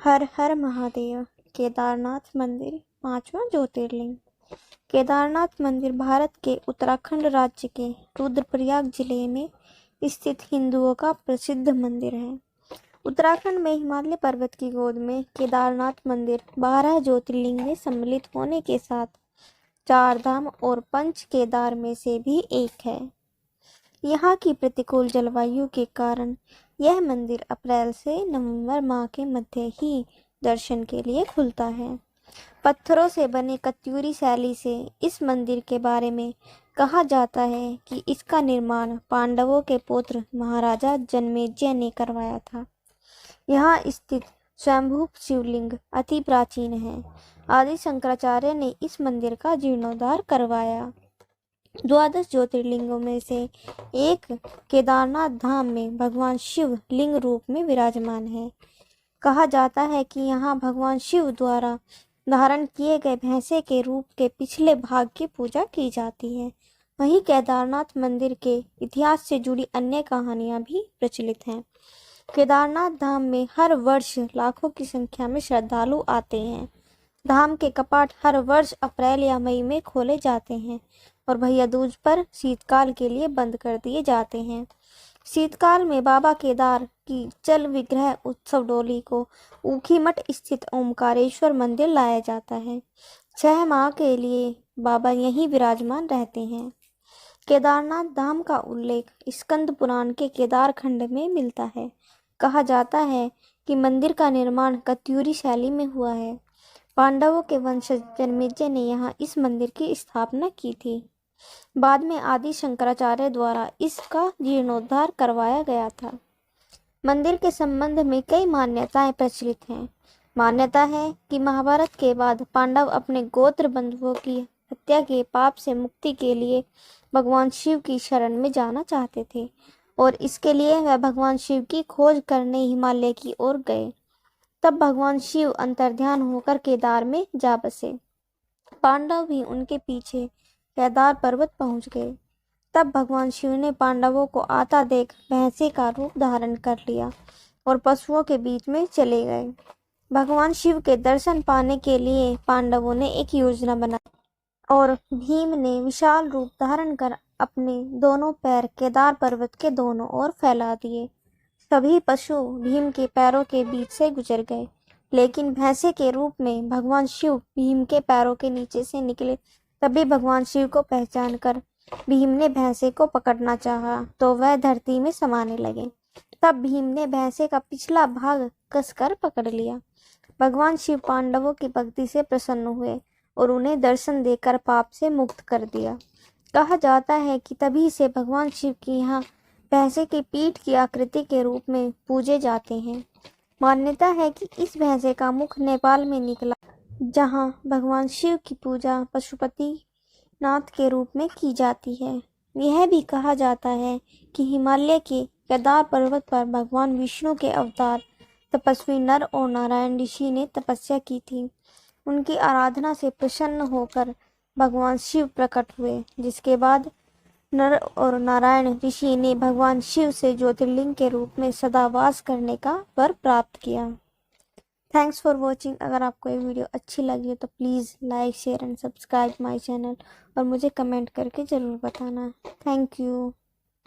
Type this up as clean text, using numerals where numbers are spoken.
हर हर महादेव। केदारनाथ मंदिर पांचवा ज्योतिर्लिंग। केदारनाथ मंदिर भारत के उत्तराखंड राज्य के रुद्रप्रयाग जिले में स्थित हिंदुओं का प्रसिद्ध मंदिर है। उत्तराखंड में हिमालय पर्वत की गोद में केदारनाथ मंदिर 12 ज्योतिर्लिंग में सम्मिलित होने के साथ 4 धाम और 5 केदार में से भी एक है। यहाँ की प्रतिकूल जलवायु के कारण यह मंदिर अप्रैल से नवंबर माह के मध्य ही दर्शन के लिए खुलता है। पत्थरों से बने कत्यूरी शैली से इस मंदिर के बारे में कहा जाता है कि इसका निर्माण पांडवों के पुत्र महाराजा जन्मेजय ने करवाया था। यहाँ स्थित स्वयंभू शिवलिंग अति प्राचीन है। आदि शंकराचार्य ने इस मंदिर का जीर्णोद्धार करवाया। 12 ज्योतिर्लिंगों में से एक केदारनाथ धाम में भगवान शिव लिंग रूप में विराजमान है। कहा जाता है कि यहाँ भगवान शिव द्वारा धारण किए गए भैंसे के रूप के पिछले भाग की पूजा की जाती है। वहीं केदारनाथ मंदिर के इतिहास से जुड़ी अन्य कहानियां भी प्रचलित हैं। केदारनाथ धाम में हर वर्ष लाखों की संख्या में श्रद्धालु आते हैं। धाम के कपाट हर वर्ष अप्रैल या मई में खोले जाते हैं और भैया दूज पर शीतकाल के लिए बंद कर दिए जाते हैं। शीतकाल में बाबा केदार की जल विग्रह उत्सव डोली को ऊखीमठ स्थित ओमकारेश्वर मंदिर लाया जाता है। 6 माह के लिए बाबा यहीं विराजमान रहते हैं। केदारनाथ धाम का उल्लेख स्कंद पुराण के केदार खंड में मिलता है। कहा जाता है कि मंदिर का निर्माण कत्यूरी शैली में हुआ है। पांडवों के वंशज जन्मेजय ने यहाँ इस मंदिर की स्थापना की थी। बाद में आदि शंकराचार्य द्वारा इसका जीर्णोद्धार करवाया गया था। मंदिर के संबंध में कई मान्यताएं प्रचलित हैं। मान्यता है कि महाभारत के बाद पांडव अपने गोत्र बंधुओं की हत्या के पाप से मुक्ति के लिए भगवान शिव की शरण में जाना चाहते थे और इसके लिए वह भगवान शिव की खोज करने हिमालय की ओर गए। तब भगवान शिव अंतर्ध्यान होकर केदार में जा बसे। पांडव भी उनके पीछे केदार पर्वत पहुंच गए। तब भगवान शिव ने पांडवों को आता देख भैंसे का रूप धारण कर लिया और पशुओं के बीच में चले गए। भगवान शिव के दर्शन पाने के लिए पांडवों ने एक योजना बनाई और भीम ने विशाल रूप धारण कर अपने दोनों पैर केदार पर्वत के दोनों ओर फैला दिए। सभी पशु भीम के पैरों के बीच से गुजर गए, लेकिन भैंसे के रूप में भगवान शिव भीम के पैरों के नीचे से निकले। तभी भगवान शिव को पहचान कर भीम ने भैंसे को पकड़ना चाहा तो वह धरती में समाने लगे। तब भीम ने भैंसे का पिछला भाग कसकर पकड़ लिया। भगवान शिव पांडवों की भक्ति से प्रसन्न हुए और उन्हें दर्शन देकर पाप से मुक्त कर दिया। कहा जाता है कि तभी से भगवान शिव की यहाँ भैंसे की पीठ की आकृति के रूप में पूजे जाते हैं। मान्यता है कि इस भैंसे का मुख नेपाल में निकला, जहाँ भगवान शिव की पूजा पशुपति नाथ के रूप में की जाती है। यह भी कहा जाता है कि हिमालय के केदार पर्वत पर भगवान विष्णु के अवतार तपस्वी नर और नारायण ऋषि ने तपस्या की थी। उनकी आराधना से प्रसन्न होकर भगवान शिव प्रकट हुए, जिसके बाद नर और नारायण ऋषि ने भगवान शिव से ज्योतिर्लिंग के रूप में सदा वास करने का वर प्राप्त किया। Thanks for watching. अगर आपको ये वीडियो अच्छी लगी हो तो please like share and subscribe my channel और मुझे कमेंट करके ज़रूर बताना। Thank you.